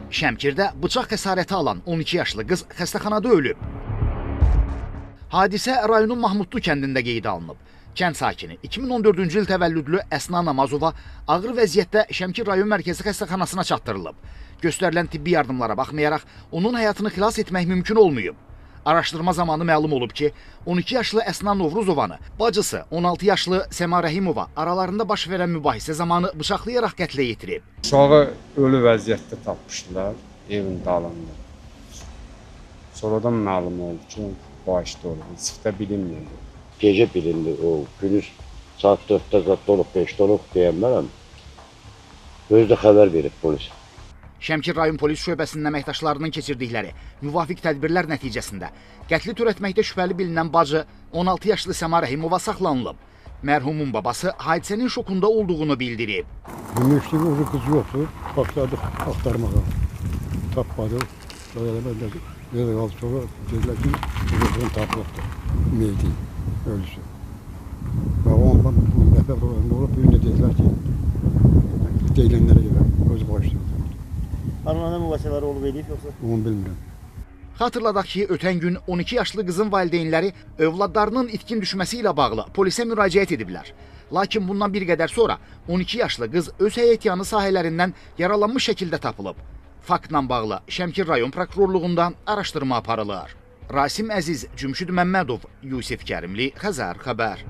Şəmkirdə bıçaq xəsarəti alan 12 yaşlı qız xəstəxanada ölüb. Hadisə rayonun Mahmudlu kəndində qeydə alınıb. Kənd sakini 2014-cü il təvəllüdlü Əsna Namazova ağır vəziyyətdə Şəmkir rayon mərkəzi xəstəxanasına çatdırılıb. Göstərilən tibbi yardımlara baxmayaraq onun həyatını xilas etmək mümkün olmayıb. Araşdırma zamanı məlum olub ki, 12 yaşlı Əsna Novruzovanı bacısı 16 yaşlı Səma Rəhimova aralarında baş verən mübahisə zamanı bıçaqlayaraq qətlə yetirib. Uşağı ölü vəziyyətdə tapmışdılar evin dalında. Sonradan məlum oldu ki, bağışda oldu, sıxda bilinmirdi. Gecə bilindi, o günüz saat 4-də zat olub, 5-də olub deyənlərəm. Özü də xəbər verib polis. Şəmkir rayon polis şöbəsinin əməkdaşlarının keçirdikləri müvafiq tədbirlər nəticəsində qətli törətməkdə şübhəli bilinən bacı 16 yaşlı Səma Rəhimova saxlanılıb. Mərhumun babası hadisənin şokunda olduğunu bildirib. Demişdik, o kız yoktu. Başladık aktarmağa. Tapmadı. Böyle kaldı sonra dediler ki kızın tapmaktı. Meydi. Ölüsü. Ve ondan nefes olup birine dediler ki deylenlere göre öz başlıyor. Aralarında mübahisələr olub edib yoxsa? Onu bilmirəm. Xatırladaq ki, ötən gün 12 yaşlı qızın valideynləri övladlarının itkin düşməsi ilə bağlı polisə müraciət ediblər. Lakin bundan bir qədər sonra 12 yaşlı qız öz həyətyanı sahələrindən yaralanmış şəkildə tapılıb. Faktla bağlı Şəmkir rayon prokurorluğundan araşdırma aparılır. Rasim Əziz, Cümşüd Məmmədov, Yusif Kərimli, Xəzər xəbər.